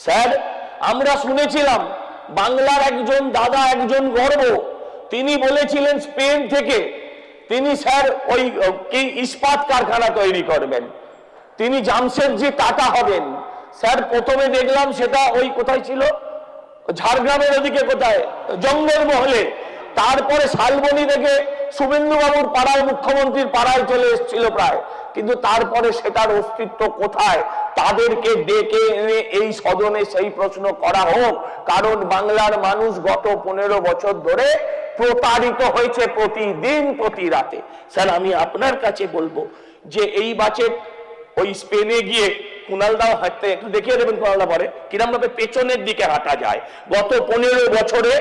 Sir আমরা শুনেছিলাম বাংলার একজন দাদা, একজন গর্ব, তিনি বলেছিলেন স্পেন থেকে তিনি স্যার ওই কি ইস্পাত কারখানা তৈরি করবেন, তিনি জামশেদজি টাটা হবেন। স্যার প্রথমে দেখলাম সেটা ওই কোথায় ছিল, ঝাড়গ্রামের ওদিকে কোথায়, জঙ্গলমহলে। তারপরে শালবনী থেকে শুভেন্দু বাবুর পাড়ায়, মুখ্যমন্ত্রীর পাড়ায় চলে এসেছিল প্রায়, কিন্তু তারপরে সেটার অস্তিত্ব কোথায়? তাদেরকে ডেকে এনে এই সদনে সেই প্রশ্ন করা হোক, কারণ বাংলার মানুষ গত 15 বছর ধরে প্রতারিত হয়েছে প্রতিদিন প্রতি রাতে। স্যার আমি আপনার কাছে বলবো যে এই বাজেট ওই স্পেনে গিয়ে কুণালদাও হাঁটতে একটু দেখিয়ে দেবেন, কুণালদা পরে কিরম ভাবে পেছনের দিকে হাঁটা যায়। গত 15 বছরে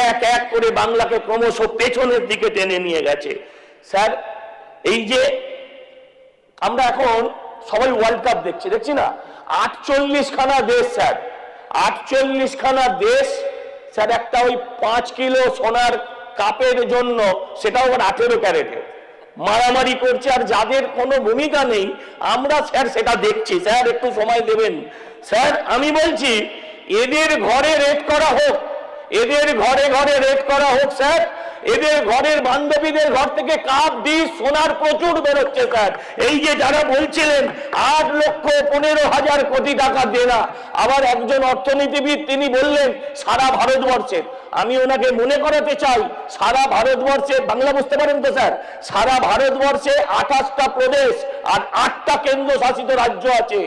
এক এক করে বাংলাকে ক্রমশ পেছনের দিকে টেনে নিয়ে গেছে। স্যার এই যে আমরা এখন সবাই ওয়ার্ল্ড কাপ দেখছি না, 48 খানা দেশ স্যার, 48 খানা দেশ স্যার একটা ওই 5 কিলো সোনার কাপের জন্য, সেটাও আবার 18 ক্যারেটে মারামারি করছে, আর যাদের কোনো ভূমিকা নেই আমরা স্যার সেটা দেখছি। স্যার একটু সময় দেবেন স্যার, আমি বলছি এদের ঘরে রেড করা হোক, এদের ঘরে ঘরে রেড করা হোক স্যার, এদের ঘরের বান্ধবীদের ঘর থেকে কাপ ডিশ সোনার প্রচুর বেরোচ্ছে স্যার। এই যে যারা বলছিলেন 8,15,000 কোটি টাকা দেনা, আবার একজন অর্থনীতিবিদ তিনি বললেন সারা ভারতবর্ষের, আমি ওনাকে মনে করাতে চাই সারা ভারতবর্ষে, বাংলা বুঝতে পারেন তো স্যার, সারা ভারতবর্ষে 28টা প্রদেশ আর 8টা কেন্দ্রশাসিত রাজ্য আছে।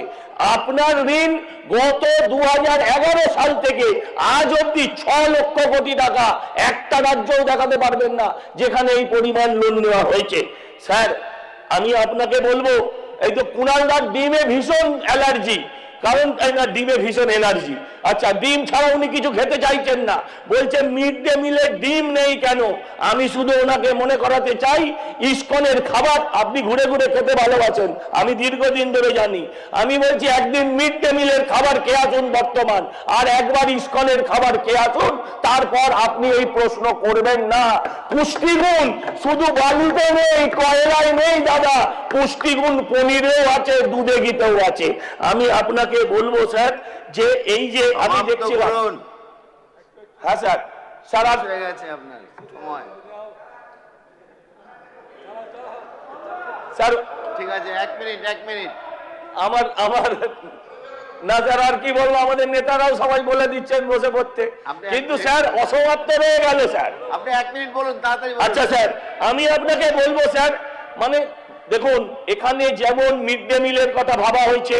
আপনার ঋণ গত 2011 সাল থেকে আজ অব্দি 6 লক্ষ কোটি টাকা, একটা রাজ্যও দেখাতে পারবেন না যেখানে এই পরিমাণ লোন নেওয়া হয়েছে। স্যার আমি আপনাকে বলবো, এই তো কুণালদার ডিমে ভীষণ অ্যালার্জি, কারণ ডিমে ভীষণ এনার্জি। আচ্ছা ডিম ছাড়া উনি কিছু খেতে চাইছেন না, বলছেন মিড ডে মিলে ডিম নেই কেন? আমি শুধু ওনাকে মনে করাতে চাই ইসকনের খাবার আপনি ঘুরে ঘুরে খেতে ভালোবাসেন, আমি দীর্ঘদিন ধরে জানি। আমি বলছি একদিন মিড ডে মিলের খাবার খেয়ে আসুন বর্তমান, আর একবার ইসকনের খাবার খেয়ে আসুন, তারপর আপনি এই প্রশ্ন করবেন না। পুষ্টিগুণ শুধু বালুতে নেই, কয়লায় নেই দাদা, পুষ্টিগুণ পনিরেও আছে, দুধে ঘিতেও আছে। আমি আপনাকে বলবো স্যার যে এই যে আমি দেখছিলাম, হ্যাঁ স্যার, সারা হয়ে গেছে আপনার সময়। স্যার ঠিক আছে, এক মিনিট আমার না স্যার, আর কি বলবো, আমাদের নেতারাও সবাই বলে দিচ্ছেন বসে পড়তে, কিন্তু স্যার অসমাপ্ত রয়ে গেল স্যার। আপনি 1 মিনিট বলুন, তাড়াতাড়ি। আচ্ছা স্যার আমি আপনাকে বলবো স্যার, মানে দেখুন এখানে যেমন মিড ডে মিলের কথা ভাবা হয়েছে,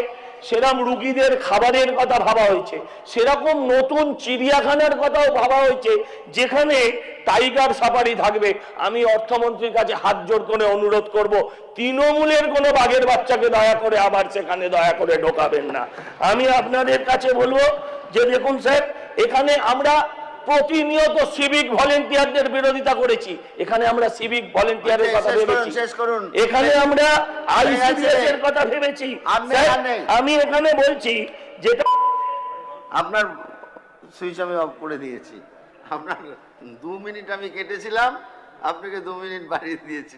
সেরকম রুগীদের খাবারের কথা ভাবা হয়েছে, সেরকম নতুন চিড়িয়াখানার কথাও ভাবা হয়েছে যেখানে টাইগার সাফারি থাকবে। আমি অর্থমন্ত্রীর কাছে হাত জোড় করে অনুরোধ করব, তৃণমূলের কোনো বাঘের বাচ্চাকে দয়া করে আবার সেখানে দয়া করে ঢোকাবেন না। আমি আপনাদের কাছে বলবো যে দেখুন স্যার, এখানে আমরা প্রতিনিয়ত সিভিক ভলেন্টিয়ারদের বিরোধিতা করেছি, এখানে আমরা সিভিক ভলেন্টিয়ারের কথা ভেবেছি, এখানে আমরা আইসিডিএস এর কথা ভেবেছি। আমি এখানে বলছি যেটা আপনার সুইচ আমি অফ করে দিয়েছি, আপনার 2 মিনিট আমি কেটেছিলাম, আপনাকে 2 মিনিট বাড়িয়ে দিয়েছি।